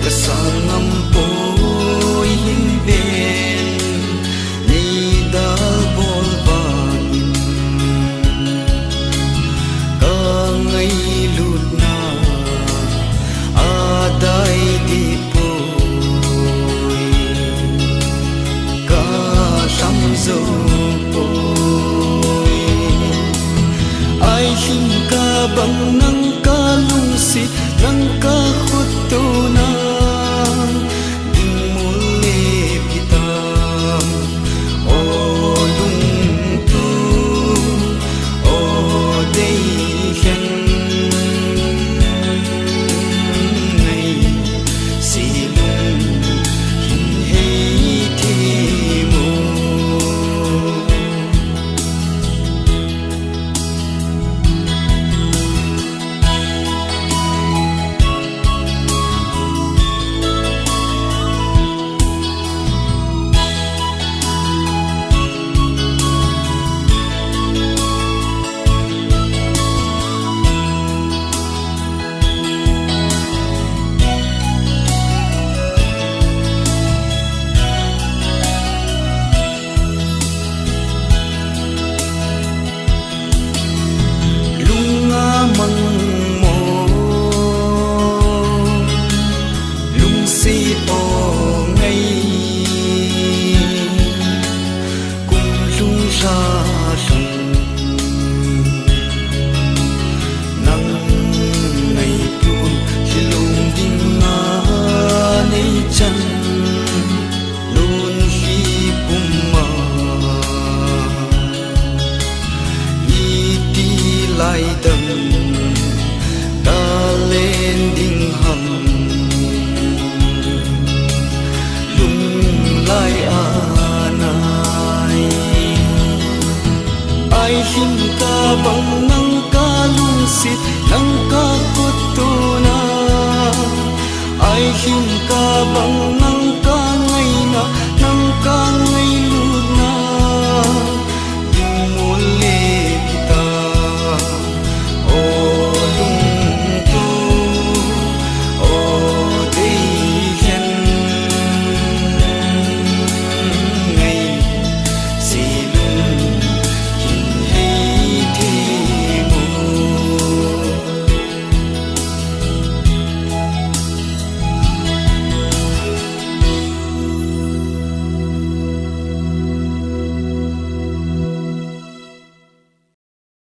kasangam poi himben ni dal bol bangin ka ngai lut na adai di poi ka sam zo poi ai him ka bang nang ka lung si nang ka khut tu na ding mule kita o lung tu o dei hen nei si lung hin hei thi mo măng mồ lung si o ngay cùng lung ra sông nắng ngày tuôn khi lung đinh ngã nay chân luôn khi bung mà đi đi lại đầm lên đinh hầm lung lai anai ai him ka bang nang ka lung sit nang ka kut tu na ai him ka bang